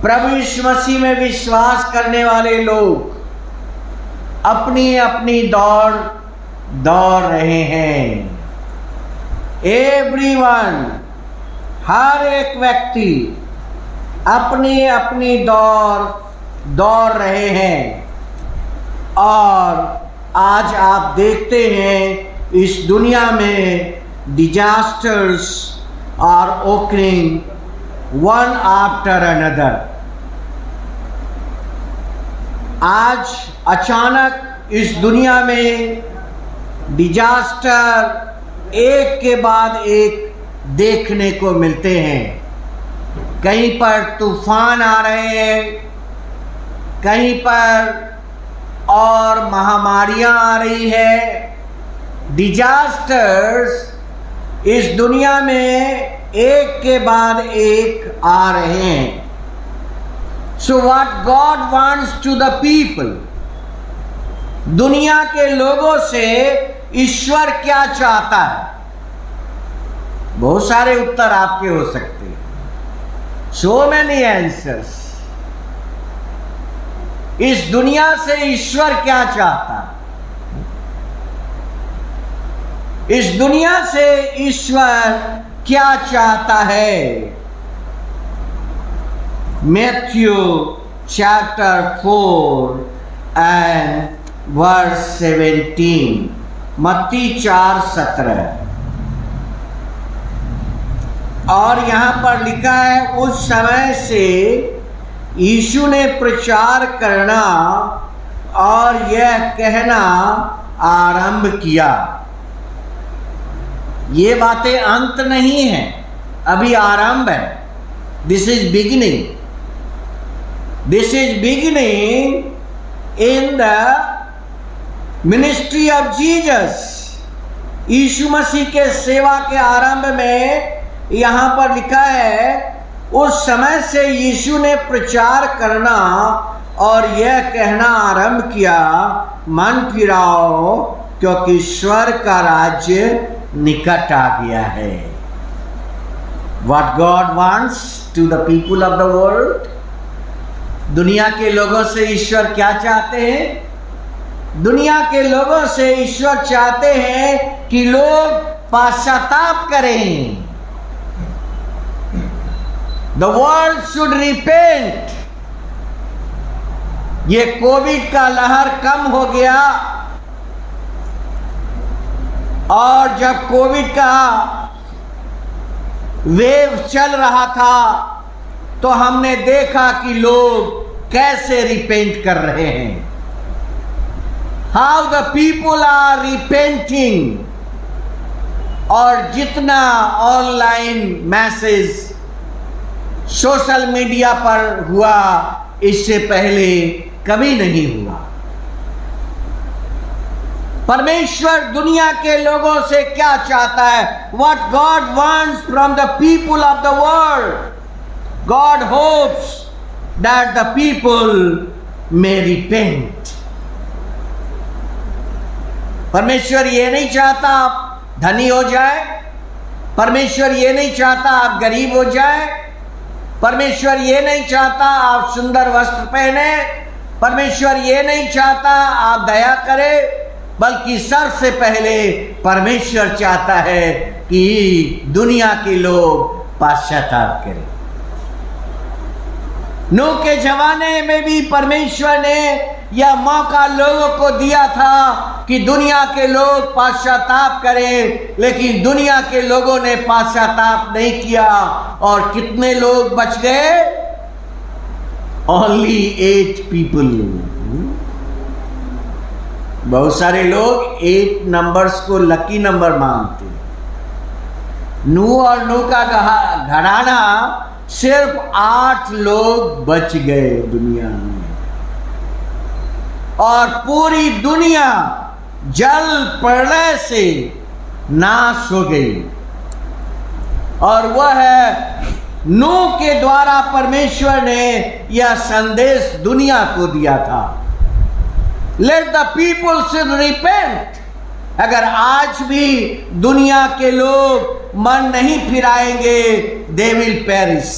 प्रभु यीशु मसीह में विश्वास करने वाले लोग अपनी अपनी दौड़ रहे हैं। एवरीवन, हर एक व्यक्ति अपनी अपनी दौड़ रहे हैं। और आज आप देखते हैं इस दुनिया में disasters are occurring one after another. आज अचानक इस दुनिया में डिजास्टर एक के बाद एक देखने को मिलते हैं। कहीं पर तूफान आ रहे हैं, कहीं पर और महामारियां आ रही है। डिजास्टर्स इस दुनिया में एक के बाद एक आ रहे हैं। So what God wants to the people, दुनिया के लोगों से ईश्वर क्या चाहता है? बहुत सारे उत्तर आपके हो सकते हैं। So many answers. इस दुनिया से ईश्वर क्या चाहता है? इस दुनिया से ईश्वर क्या चाहता है? मैथ्यू चैप्टर 4 एंड वर्स 17, मत्ती 4:17। और यहां पर लिखा है, उस समय से यीशु ने प्रचार करना और यह कहना आरंभ किया। ये बातें अंत नहीं है, अभी आरंभ है। This is beginning. This is beginning in the ministry of Jesus. यीशु मसीह के सेवा के आरंभ में यहां पर लिखा है, उस समय से यीशु ने प्रचार करना और यह कहना आरंभ किया, मन फिराओ क्योंकि ईश्वर का राज्य निकट आ गया है। What God wants to the people of the world, दुनिया के लोगों से ईश्वर क्या चाहते हैं? दुनिया के लोगों से ईश्वर चाहते हैं कि लोग पश्चाताप करें। The world should repent। ये कोविड का लहर कम हो गया और जब कोविड का वेव चल रहा था तो हमने देखा कि लोग कैसे रिपेंट कर रहे हैं। How the people are repenting. और जितना ऑनलाइन मैसेज सोशल मीडिया पर हुआ, इससे पहले कभी नहीं हुआ। परमेश्वर दुनिया के लोगों से क्या चाहता है? What God wants from the people of the world, God hopes that the people may repent। परमेश्वर ये नहीं चाहता आप धनी हो जाए। परमेश्वर ये नहीं चाहता आप गरीब हो जाए। परमेश्वर ये नहीं चाहता आप सुंदर वस्त्र पहने। परमेश्वर ये नहीं चाहता आप दया करें, बल्कि सबसे पहले परमेश्वर चाहता है कि दुनिया के लोग पश्चाताप करें। नूह के जमाने में भी परमेश्वर ने यह मौका लोगों को दिया था कि दुनिया के लोग पश्चाताप करें, लेकिन दुनिया के लोगों ने पश्चाताप नहीं किया। और कितने लोग बच गए? Only 8 people। बहुत सारे लोग 8 नंबर्स को लकी नंबर मानते। नूह और नूह का घराना सिर्फ 8 लोग बच गए दुनिया में, और पूरी दुनिया जल प्रलय से नाश हो गई। और वह नूह के द्वारा परमेश्वर ने यह संदेश दुनिया को दिया था, let the people should repent. अगर आज भी दुनिया के लोग मन नहीं फिराएंगे, दे विल पेरिश।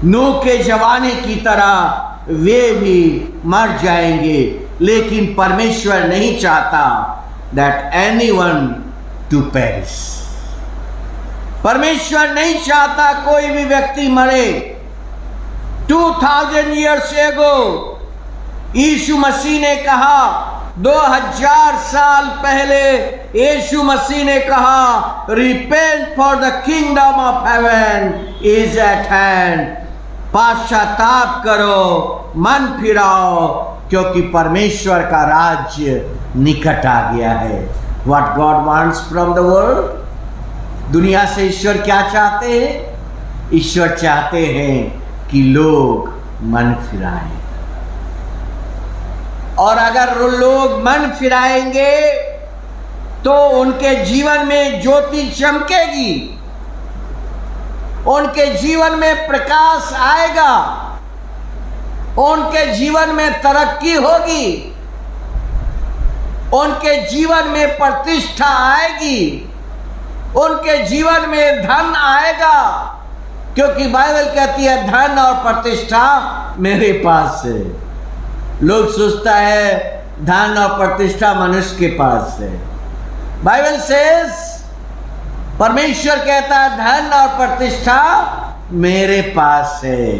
नूह के जमाने की तरह वे भी मर जाएंगे, लेकिन परमेश्वर नहीं चाहता that anyone to perish। परमेश्वर नहीं चाहता कोई भी व्यक्ति मरे। 2000 years ago यीशु मसीह ने कहा, 2000 साल पहले यीशु मसीह ने कहा, repent for the kingdom of heaven is eight hand. पश्चाताप करो, मन फिराओ, क्योंकि परमेश्वर का राज्य निकट आ गया है। What God wants from the world. दुनिया से ईश्वर क्या चाहते हैं? ईश्वर चाहते हैं कि लोग मन फिराएं, और अगर लोग मन फिराएंगे तो उनके जीवन में ज्योति चमकेगी, उनके जीवन में प्रकाश आएगा, उनके जीवन में तरक्की होगी, उनके जीवन में प्रतिष्ठा आएगी, उनके जीवन में धन आएगा, क्योंकि बाइबल कहती है धन और प्रतिष्ठा मेरे पास है। लोग सोचता है धन और प्रतिष्ठा मनुष्य के पास है। बाइबल सेज, परमेश्वर कहता है धन और प्रतिष्ठा मेरे पास है।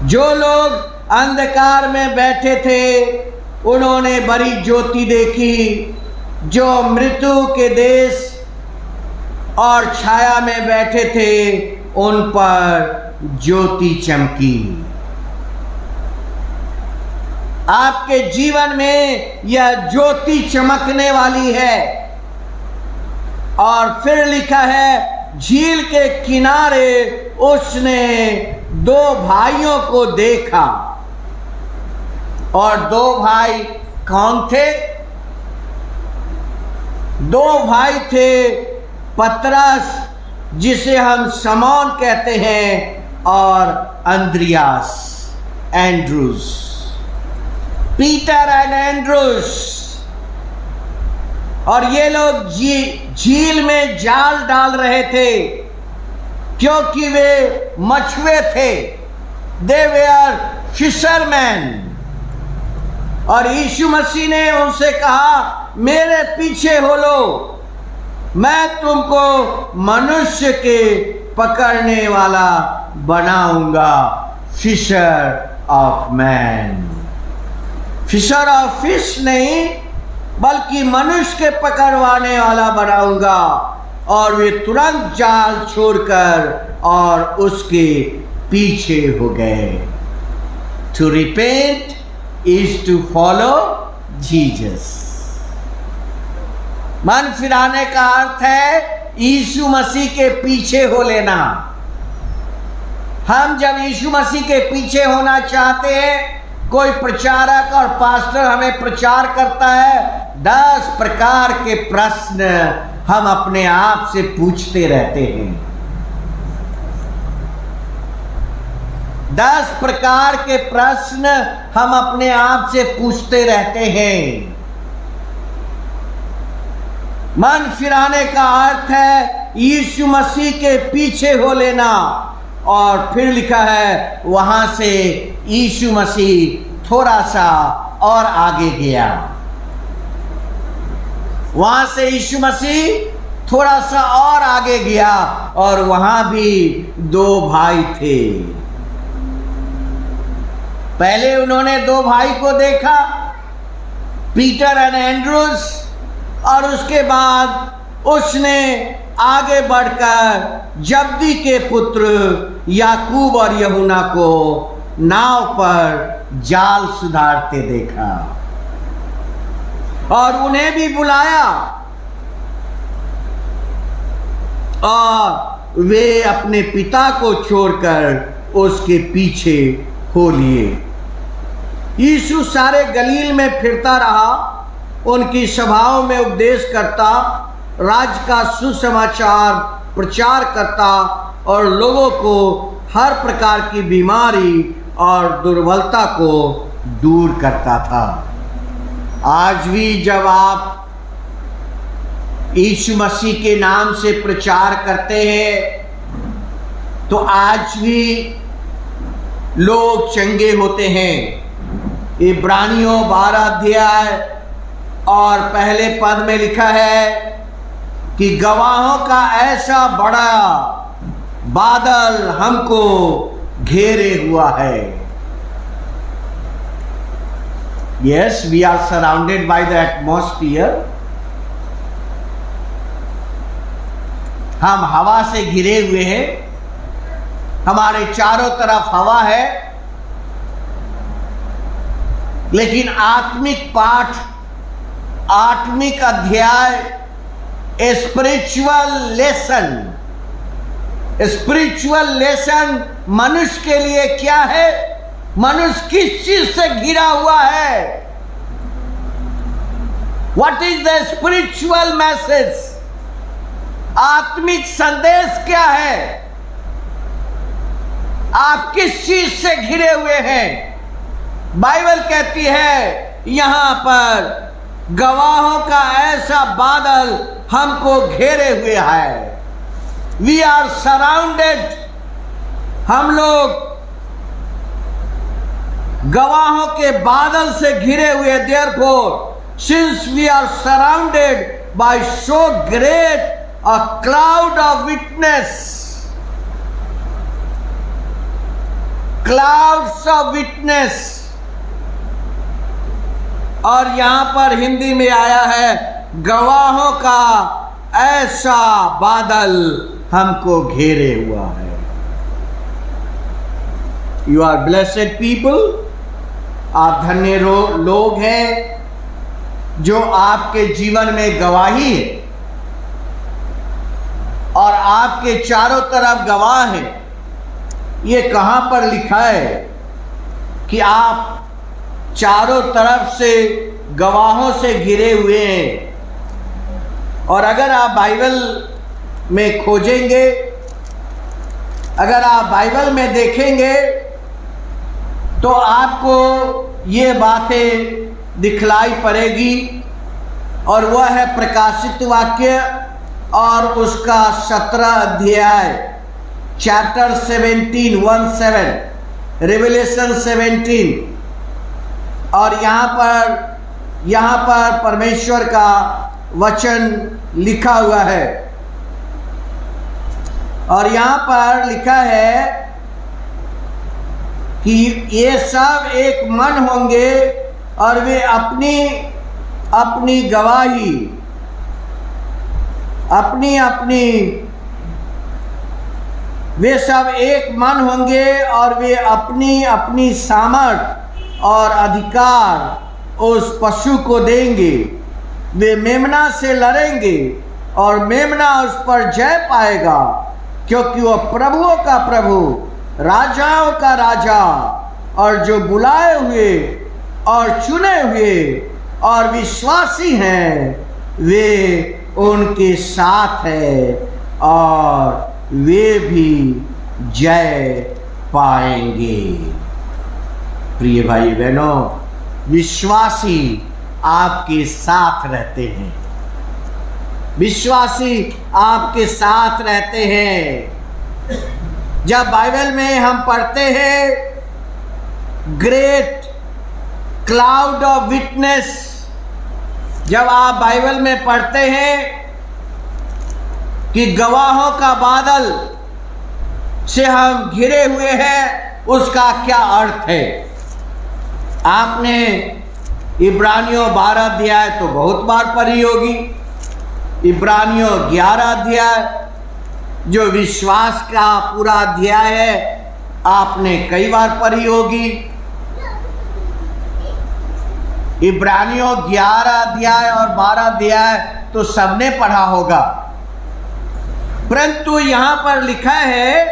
जो लोग अंधकार में बैठे थे उन्होंने बड़ी ज्योति देखी, जो मृत्यु के देश और छाया में बैठे थे उन पर ज्योति चमकी। आपके जीवन में यह ज्योति चमकने वाली है। और फिर लिखा है, झील के किनारे उसने दो भाइयों को देखा। और दो भाई कौन थे? दो भाई थे, पतरस जिसे हम शमौन कहते हैं और Andreas, Andrews, Peter and Andrews. और ये लोग झील में जाल डाल रहे थे, क्योंकि वे मछुए थे। दे वेयर फिशरमैन। और यीशु मसीह ने उनसे कहा, मेरे पीछे हो लो, मैं तुमको मनुष्य के पकड़ने वाला बनाऊंगा। Fisher of man. Fisher of fish नहीं, बल्कि मनुष्य के पकड़वाने वाला बनाऊंगा। और वे तुरंत जाल छोड़कर और उसके पीछे हो गए। To repent is to follow Jesus. मन फिराने का अर्थ है यीशु मसीह के पीछे हो लेना। हम जब यीशु मसीह के पीछे होना चाहते हैं, कोई प्रचारक और पास्टर हमें प्रचार करता है, 10 प्रकार के प्रश्न हम अपने आप से पूछते रहते हैं। 10 प्रकार के प्रश्न हम अपने आप से पूछते रहते हैं। मन फिराने का अर्थ है यीशु मसीह के पीछे हो लेना। और फिर लिखा है, वहां से यीशु मसीह थोड़ा सा और आगे गया। वहां से यीशु मसीह थोड़ा सा और आगे गया, और वहां भी 2 भाई थे। पहले उन्होंने 2 भाई को देखा, पीटर एंड एंड्रूस। और उसके बाद उसने आगे बढ़कर जब्दी के पुत्र याकूब और यूहन्ना को नाव पर जाल सुधारते देखा और उन्हें भी बुलाया, और वे अपने पिता को छोड़कर उसके पीछे हो लिए। यीशु सारे गलील में फिरता रहा, उनकी सभाओं में उपदेश करता, राज्य का सुसमाचार प्रचार करता और लोगों को हर प्रकार की बीमारी और दुर्बलता को दूर करता था। आज भी जब आप यीशु मसीह के नाम से प्रचार करते हैं तो आज भी लोग चंगे होते हैं। इब्रानियों 12 अध्याय और पहले पद में लिखा है कि गवाहों का ऐसा बड़ा बादल हमको घेरे हुआ है। Yes, we are surrounded by the atmosphere. हम हवा से घिरे हुए हैं, हमारे चारों तरफ हवा है, लेकिन आत्मिक पाठ, आत्मिक अध्याय, स्पिरिचुअल लेसन मनुष्य के लिए क्या है? मनुष्य किस चीज से घिरा हुआ है? What is the spiritual message? आत्मिक संदेश क्या है? आप किस चीज से घिरे हुए हैं? बाइबल कहती है यहां पर गवाहों का ऐसा बादल हमको घेरे हुए है। वी आर सराउंडेड, हम लोग गवाहों के बादल से घिरे हुए। Therefore since we are surrounded by so great a cloud of witness, clouds of witness, और यहां पर हिंदी में आया है गवाहों का ऐसा बादल हमको घेरे हुआ है। यू आर ब्लेसेड पीपल, आप धन्य लोग हैं जो आपके जीवन में गवाही है और आपके चारों तरफ गवाह हैं। ये कहां पर लिखा है कि आप चारों तरफ से गवाहों से घिरे हुए हैं? और अगर आप बाइबल में खोजेंगे, अगर आप बाइबल में देखेंगे तो आपको ये बातें दिखलाई पड़ेगी, और वह है प्रकाशित वाक्य और उसका 17 अध्याय, चैप्टर 17 रेवलेशन 17। और यहाँ पर परमेश्वर का वचन लिखा हुआ है, और यहाँ पर लिखा है कि ये सब एक मन होंगे और वे अपनी अपनी गवाही, वे सब एक मन होंगे और वे अपनी अपनी सामर्थ और अधिकार उस पशु को देंगे। वे मेमना से लड़ेंगे और मेमना उस पर जय पाएगा, क्योंकि वह प्रभुओं का प्रभु, राजाओं का राजा, और जो बुलाए हुए और चुने हुए और विश्वासी हैं, वे उनके साथ है और वे भी जय पाएंगे। प्रिय भाई बहनों, विश्वासी आपके साथ रहते हैं, विश्वासी आपके साथ रहते हैं। जब बाइबल में हम पढ़ते हैं ग्रेट क्लाउड ऑफ विटनेस, जब आप बाइबल में पढ़ते हैं कि गवाहों का बादल से हम घिरे हुए हैं, उसका क्या अर्थ है? आपने इब्रानियों 12 अध्याय तो बहुत बार पढ़ी होगी, इब्रानियों 11 अध्याय जो विश्वास का पूरा अध्याय है, आपने कई बार पढ़ी होगी। इब्रानियों 11 अध्याय और 12 अध्याय तो सबने पढ़ा होगा, परंतु यहां पर लिखा है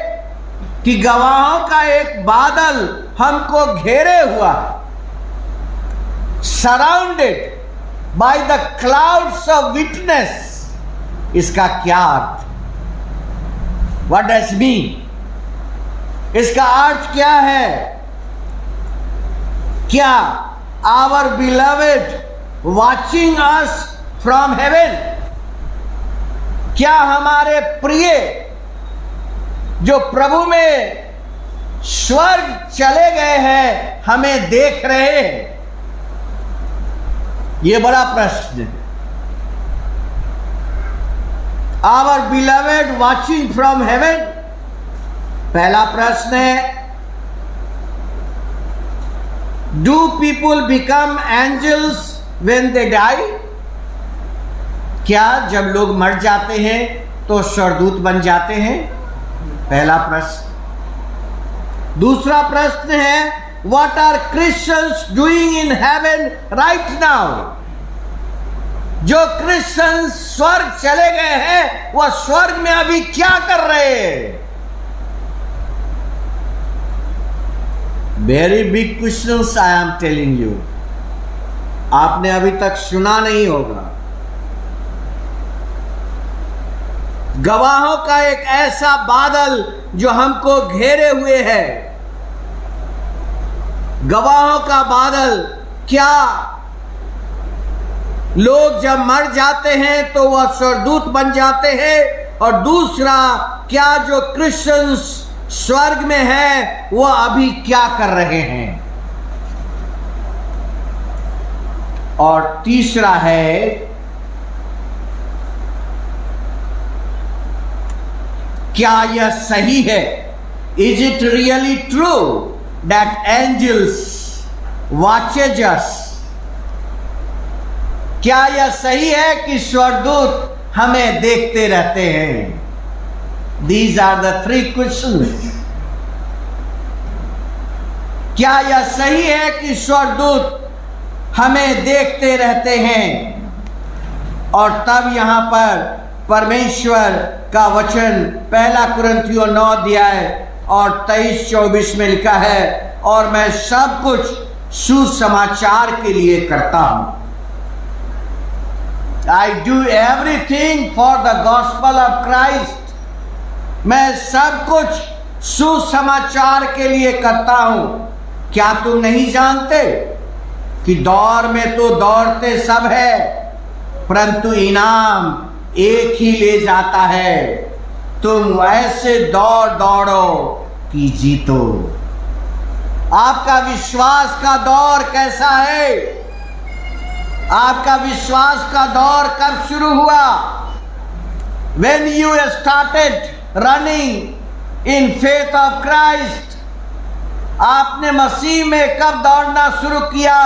कि गवाहों का एक बादल हमको घेरे हुआ है, surrounded by the clouds of witness. इसका क्या अर्थ? What does mean? इसका अर्थ क्या है? क्या our beloved watching us from heaven, क्या हमारे प्रिय जो प्रभु में स्वर्ग चले गए हैं हमें देख रहे हैं? ये बड़ा प्रश्न है। Our beloved watching from heaven, पहला प्रश्न है, do people become angels when they die? क्या जब लोग मर जाते हैं तो स्वर्गदूत बन जाते हैं? पहला प्रश्न। दूसरा प्रश्न है, what are Christians doing in heaven right now? जो क्रिश्चियंस स्वर्ग चले गए हैं वह स्वर्ग में अभी क्या कर रहे हैं? Very big questions I am telling you. आपने अभी तक सुना नहीं होगा। गवाहों का एक ऐसा बादल जो हमको घेरे हुए है। गवाहों का बादल, क्या लोग जब मर जाते हैं तो वह स्वर्गदूत बन जाते हैं? और दूसरा, क्या जो क्रिश्चियंस स्वर्ग में है वह अभी क्या कर रहे हैं? और तीसरा है, क्या यह सही है? Is it really true that angels watches us? क्या यह सही है कि स्वर्गदूत हमें देखते रहते हैं? These are the three questions. क्या यह सही है कि स्वर्गदूत हमें देखते रहते हैं? और तब यहां पर परमेश्वर का वचन पहला कुरिन्थियों 9 अध्याय और 23-24 में लिखा है, और मैं सब कुछ सुसमाचार के लिए करता हूं। I do everything for the gospel of Christ. मैं सब कुछ सुसमाचार के लिए करता हूं। क्या तुम नहीं जानते कि दौड़ में तो दौड़ते सब है, परंतु इनाम एक ही ले जाता है। तुम ऐसे दौड़ो कि जीतो। आपका विश्वास का दौर कैसा है? आपका विश्वास का दौर कब शुरू हुआ? When you started running in faith of Christ, आपने मसीह में कब दौड़ना शुरू किया?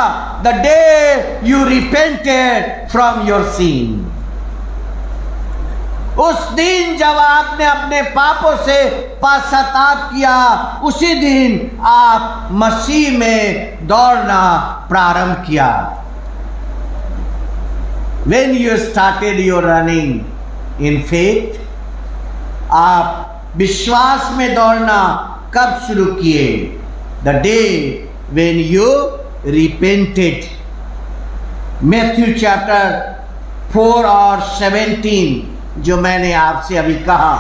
The day you repented from your sin. उस दिन जब आपने अपने पापों से पश्चाताप किया, उसी दिन आप मसीह में दौड़ना प्रारंभ किया। When you started your running in faith, आप विश्वास में दौड़ना कब शुरू किए? The day when you repented. Matthew chapter 4 और 17 जो मैंने आपसे अभी कहा,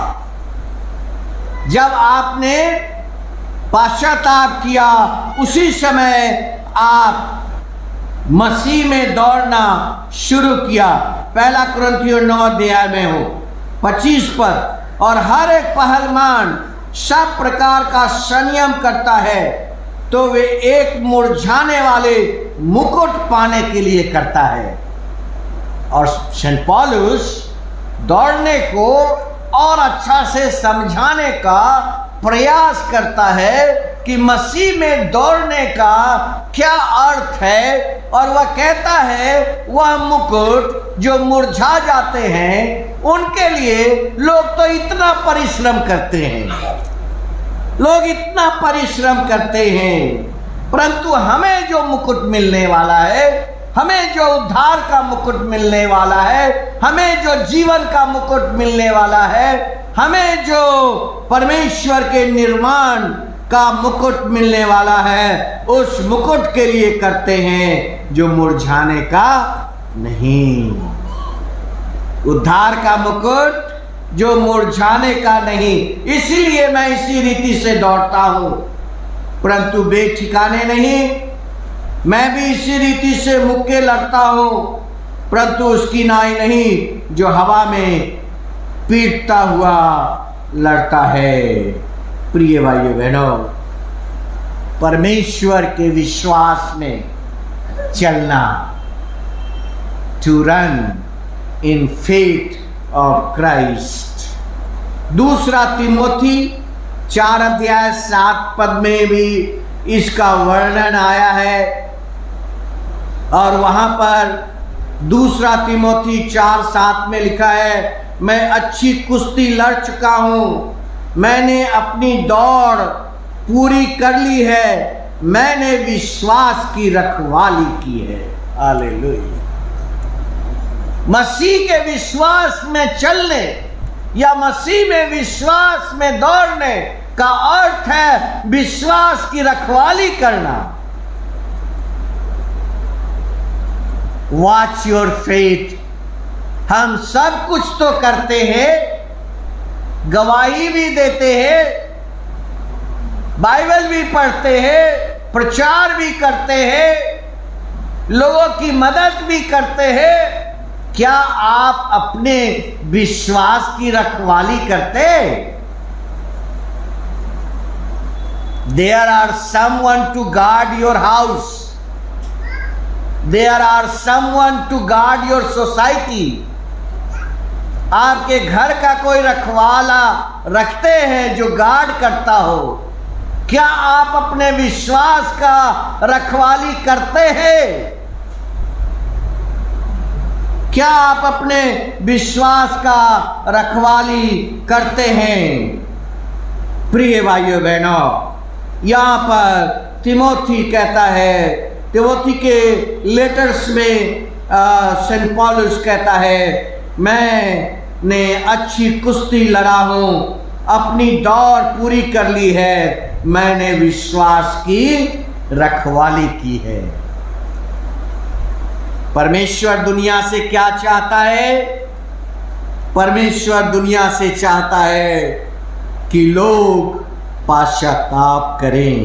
जब आपने पश्चाताप किया उसी समय आप मसीह में दौड़ना शुरू किया। पहला कुरिन्थियों 9 अध्याय में हो 25 पर, और हर एक पहलवान सब प्रकार का संयम करता है तो वे एक मुरझाने वाले मुकुट पाने के लिए करता है। और सेंट पौलुस दौड़ने को और अच्छा से समझाने का प्रयास करता है कि मसीह में दौड़ने का क्या अर्थ है, और वह कहता है वह मुकुट जो मुरझा जाते हैं उनके लिए लोग तो इतना परिश्रम करते हैं, लोग इतना परिश्रम करते हैं, परंतु हमें जो मुकुट मिलने वाला है, हमें जो उद्धार का मुकुट मिलने वाला है, हमें जो जीवन का मुकुट मिलने वाला है, हमें जो परमेश्वर के निर्माण का मुकुट मिलने वाला है, उस मुकुट के लिए करते हैं जो मुरझाने का नहीं। उद्धार का मुकुट जो मुरझाने का नहीं। इसीलिए मैं इसी रीति से दौड़ता हूं, परंतु बेठिकाने नहीं। मैं भी इसी रीति से मुक्के लड़ता हूं, परंतु उसकी नाई नहीं जो हवा में पीटता हुआ लड़ता है। प्रिय भाइयों बहनों, परमेश्वर के विश्वास में चलना, to run in faith of Christ. दूसरा तिमोथी 4 अध्याय 7 पद में भी इसका वर्णन आया है और वहां पर दूसरा तिमोथी 4:7 में लिखा है, मैं अच्छी कुश्ती लड़ चुका हूं, मैंने अपनी दौड़ पूरी कर ली है, मैंने विश्वास की रखवाली की है। हालेलुया। मसीह के विश्वास में चलने या मसीह में विश्वास में दौड़ने का अर्थ है विश्वास की रखवाली करना। Watch your faith. हम सब कुछ तो करते हैं, गवाही भी देते हैं, बाइबल भी पढ़ते हैं, प्रचार भी करते हैं, लोगों की मदद भी करते हैं। क्या आप अपने विश्वास की रखवाली करते? There are someone to guard your house. There are someone to guard your society. आपके घर का कोई रखवाला रखते हैं जो गार्ड करता हो। क्या आप अपने विश्वास का रखवाली करते हैं? क्या आप अपने विश्वास का रखवाली करते हैं? प्रिय भाइयों बहनों, यहां पर तिमोथी कहता है, तिमोथी के लेटर्स में सेंट पॉलुस कहता है, मैंने अच्छी कुश्ती लड़ा हूं, अपनी दौड़ पूरी कर ली है, मैंने विश्वास की रखवाली की है। परमेश्वर दुनिया से क्या चाहता है? परमेश्वर दुनिया से चाहता है कि लोग पश्चाताप करें।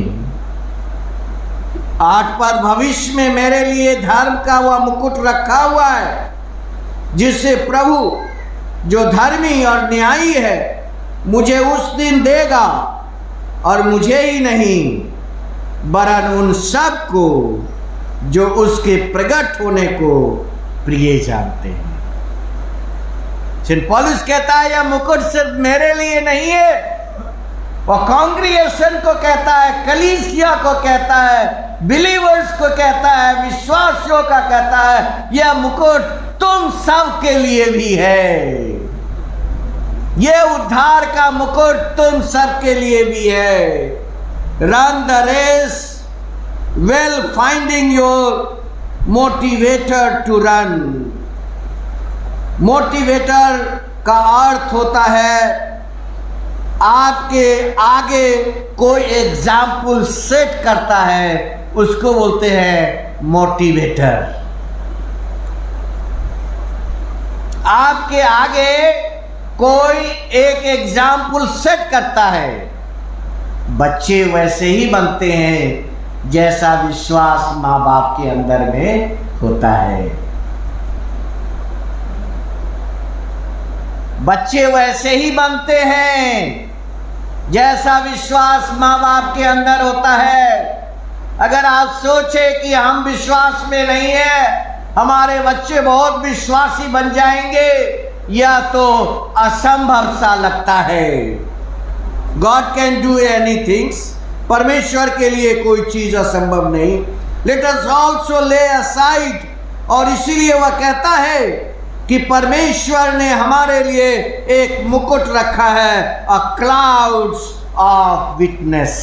8 पर भविष्य में मेरे लिए धर्म का वह मुकुट रखा हुआ है, जिससे प्रभु जो धर्मी और न्यायी है मुझे उस दिन देगा, और मुझे ही नहीं वरन उन सब को जो उसके प्रकट होने को प्रिय जानते हैं। सेंट पॉलुस कहता है यह मुकुट सिर्फ मेरे लिए नहीं है, और कांग्रीगेशन को कहता है, कलीसिया को कहता है, बिलीवर्स को कहता है, विश्वासियों का कहता है, यह मुकुट तुम सब के लिए भी है। यह उद्धार का मुकुट तुम सब के लिए भी है। Run the race well finding your motivator to run. Motivator का अर्थ होता है आपके आगे कोई एग्जाम्पल सेट करता है, उसको बोलते हैं मोटिवेटर। आपके आगे कोई एक एग्जाम्पल सेट करता है। बच्चे वैसे ही बनते हैं जैसा विश्वास माँ बाप के अंदर में होता है। बच्चे वैसे ही बनते हैं जैसा विश्वास माँ बाप के अंदर होता है। अगर आप सोचे कि हम विश्वास में नहीं है, हमारे बच्चे बहुत विश्वासी बन जाएंगे, यह तो असंभव सा लगता है। God can do anything. परमेश्वर के लिए कोई चीज असंभव नहीं। लेट अस ऑल्सो ले असाइड, और इसीलिए वह कहता है कि परमेश्वर ने हमारे लिए एक मुकुट रखा है, अ क्लाउड्स ऑफ विटनेस।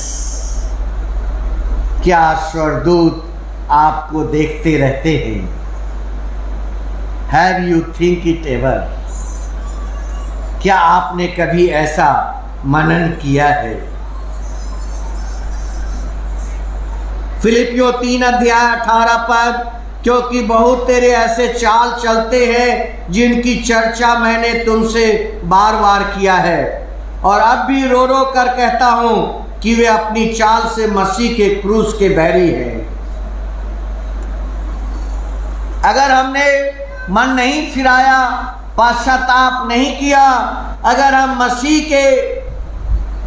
क्या स्वर्गदूत आपको देखते रहते हैं? Have you think it ever? क्या आपने कभी ऐसा मनन किया है? फिलिपियों 3 अध्याय 18 पद, क्योंकि बहुत तेरे ऐसे चाल चलते हैं जिनकी चर्चा मैंने तुमसे बार बार किया है, और अब भी रो रो कर कहता हूं कि वे अपनी चाल से मसीह के क्रूस के बैरी हैं। अगर हमने मन नहीं फिराया पश्चाताप नहीं किया, अगर हम मसीह के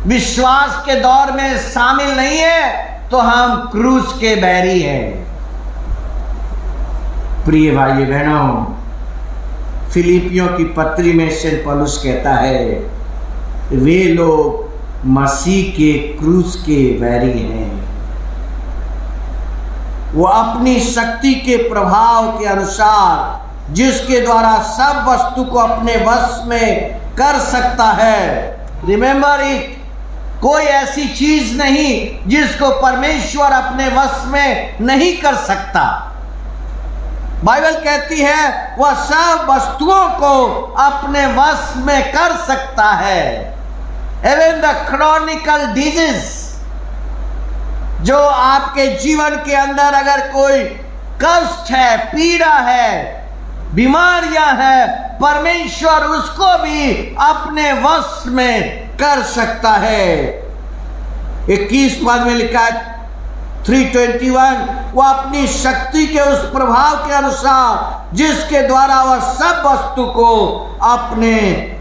विश्वास के दौर में शामिल नहीं है, तो हम क्रूस के बैरी हैं। प्रिय भाई बहनों, फिलिपियों की पत्री में सेंट पौलुस कहता है, वे लोग मसीह के क्रूस के बैरी हैं। वो अपनी शक्ति के प्रभाव के अनुसार, जिसके द्वारा सब वस्तु को अपने वश में कर सकता है। रिमेंबर इट, कोई ऐसी चीज नहीं जिसको परमेश्वर अपने वश में नहीं कर सकता। बाइबल कहती है वह सब वस्तुओं को अपने वश में कर सकता है। इवन द क्रॉनिकल डिजीज, जो आपके जीवन के अंदर अगर कोई कष्ट है, पीड़ा है, बीमारियां है, परमेश्वर उसको भी अपने वश में कर सकता है। 21 पद में लिखा है 3:21, वह अपनी शक्ति के उस प्रभाव के अनुसार, जिसके द्वारा वह सब वस्तु को अपने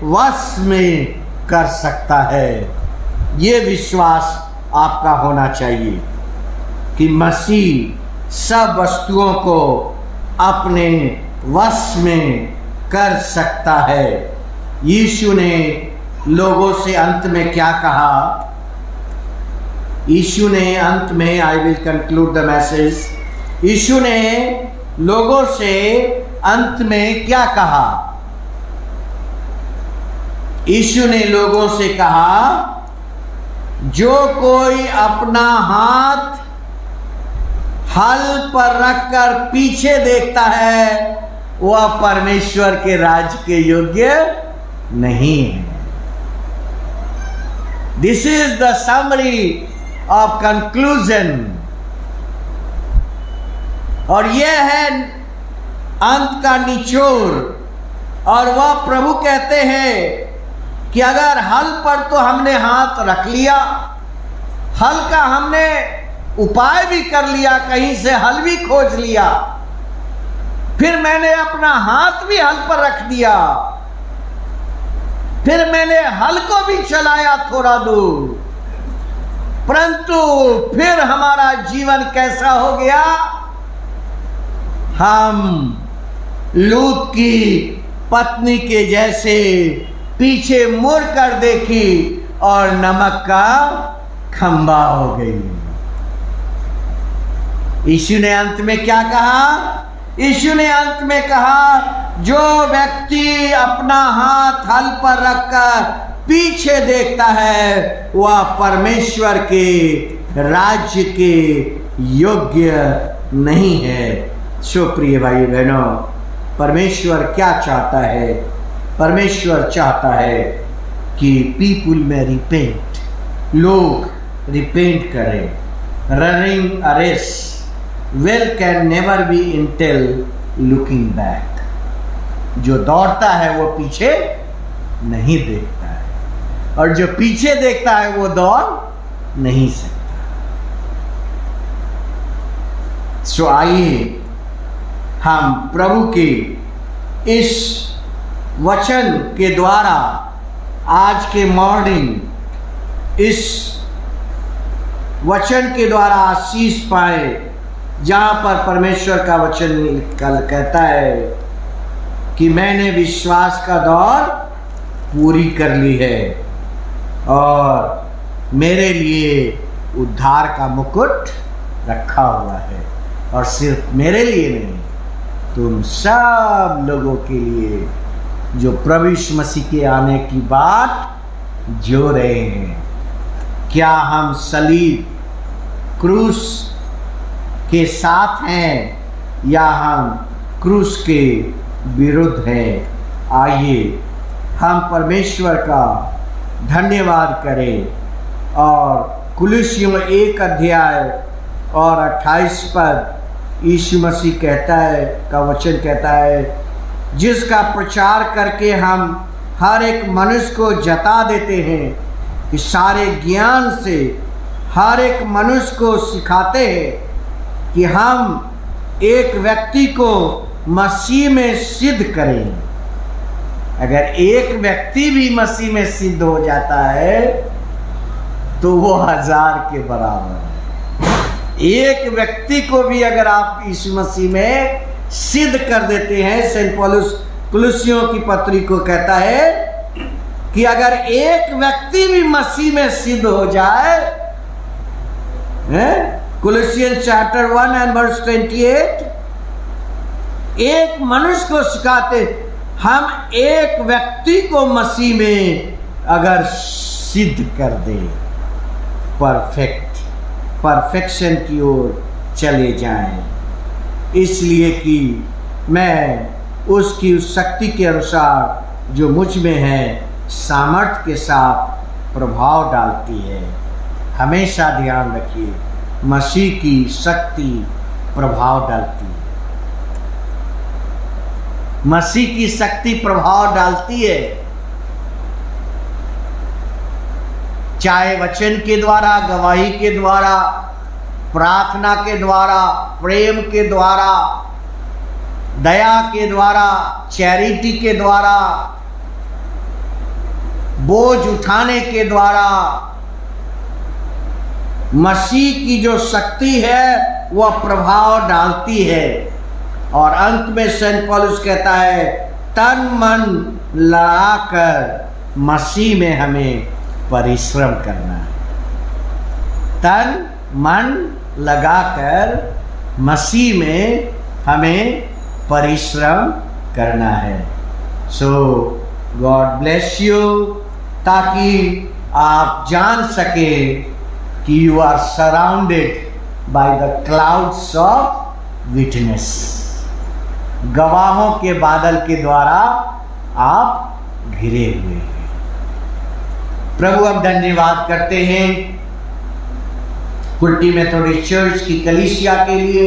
वश में कर सकता है। ये विश्वास आपका होना चाहिए कि मसीह सब वस्तुओं को अपने वश में कर सकता है। यीशु ने लोगों से अंत में क्या कहा? यीशु ने अंत में, I will conclude the message, यीशु ने लोगों से अंत में क्या कहा? यीशु ने लोगों से कहा, जो कोई अपना हाथ हल पर रखकर पीछे देखता है, वह परमेश्वर के राज्य के योग्य नहीं है। This is the summary of conclusion, और यह है अंत का निचोड़। और वह प्रभु कहते हैं कि अगर हल पर तो हमने हाथ रख लिया, हल का हमने उपाय भी कर लिया, कहीं से हल भी खोज लिया, फिर मैंने अपना हाथ भी हल पर रख दिया, फिर मैंने हल को भी चलाया थोड़ा दूर, परंतु फिर हमारा जीवन कैसा हो गया? हम लूत की पत्नी के जैसे पीछे मुड़ कर देखी और नमक का खंबा हो गई। यीशु ने अंत में क्या कहा? यीशु ने अंत में कहा, जो व्यक्ति अपना हाथ हल पर रखकर पीछे देखता है, वह परमेश्वर के राज्य के योग्य नहीं है। सो प्रिय भाई बहनों, परमेश्वर क्या चाहता है? परमेश्वर चाहता है कि पीपुल में रिपेंट, लोग रिपेंट करें। Running a race well can never be until looking back. जो दौड़ता है वो पीछे नहीं देखता है, और जो पीछे देखता है वो दौड़ नहीं सकता। सो आइए हम प्रभु के इस वचन के द्वारा आज के मॉर्निंग इस वचन के द्वारा आशीष पाए, जहाँ पर परमेश्वर का वचन कहता है कि मैंने विश्वास का दौड़ पूरी कर ली है और मेरे लिए उद्धार का मुकुट रखा हुआ है। और सिर्फ मेरे लिए नहीं, तुम सब लोगों के लिए जो प्रभु यीशु मसीह के आने की बात जो रहे हैं। क्या हम सलीब क्रूस के साथ हैं या हम क्रूस के विरुद्ध हैं? आइए हम परमेश्वर का धन्यवाद करें और कुलुस्सियों 1 अध्याय और 28 पद यीशु मसीह कहता है, का वचन कहता है, जिसका प्रचार करके हम हर एक मनुष्य को जता देते हैं कि सारे ज्ञान से हर एक मनुष्य को सिखाते हैं कि हम एक व्यक्ति को मसीह में सिद्ध करें। अगर एक व्यक्ति भी मसीह में सिद्ध हो जाता है तो वो 1000 के बराबर है। एक व्यक्ति को भी अगर आप यीशु मसीह में सिद्ध कर देते हैं, सेंट पौलुस कुलुसियों की पत्री को कहता है कि अगर एक व्यक्ति भी मसीह में सिद्ध हो जाए, कुलुसियन चैप्टर 1 एंड वर्स 28, एक मनुष्य को सिखाते, हम एक व्यक्ति को मसीह में अगर सिद्ध कर दे, परफेक्शन की ओर चले जाएं, इसलिए कि मैं उसकी उस शक्ति के अनुसार जो मुझ में है सामर्थ्य के साथ प्रभाव डालती है। हमेशा ध्यान रखिए, मसीह की शक्ति प्रभाव डालती है, मसीह की शक्ति प्रभाव डालती है, चाहे वचन के द्वारा, गवाही के द्वारा, प्रार्थना के द्वारा, प्रेम के द्वारा, दया के द्वारा, चैरिटी के द्वारा, बोझ उठाने के द्वारा। मसीह की जो शक्ति है वह प्रभाव डालती है। और अंत में सेंट पौलुस कहता है, तन मन लगाकर मसीह में हमें परिश्रम करना है। तन मन लगाकर मसीह में हमें परिश्रम करना है। सो गॉड ब्लेस यू, ताकि आप जान सके कि you are surrounded by the clouds of witness. गवाहों के बादल के द्वारा आप घिरे हुए हैं। प्रभु हम धन्यवाद करते हैं कुर्टी मेथोडिस्ट चर्च की कलीसिया के लिए,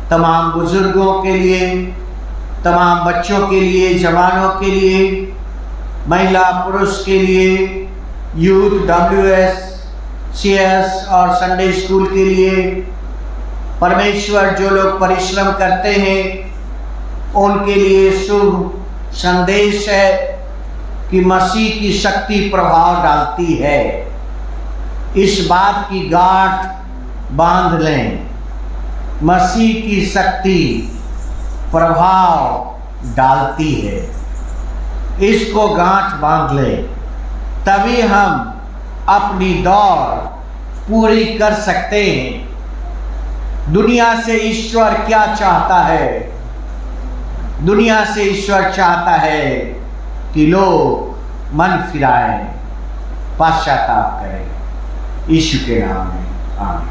तमाम बुजुर्गों के लिए, तमाम बच्चों के लिए, जवानों के लिए, महिला पुरुष के लिए, यूथ, WS, CS और संडे स्कूल के लिए। परमेश्वर जो लोग परिश्रम करते हैं उनके लिए शुभ संदेश है कि मसीह की शक्ति प्रभाव डालती है। इस बात की गांठ बांध लें, मसीह की शक्ति प्रभाव डालती है। इसको गांठ बांध लें, तभी हम अपनी दौड़ पूरी कर सकते हैं। दुनिया से ईश्वर क्या चाहता है? दुनिया से ईश्वर चाहता है कि लोग मन फिराएं, पश्चाताप करें। यीशु के नाम में आमीन।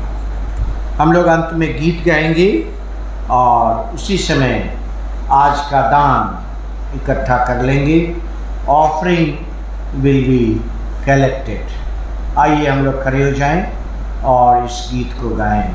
हम लोग अंत में गीत गाएंगे और उसी समय आज का दान इकट्ठा कर लेंगे। Offering will be collected. आइए हम लोग खड़े हो जाएं और इस गीत को गाएं।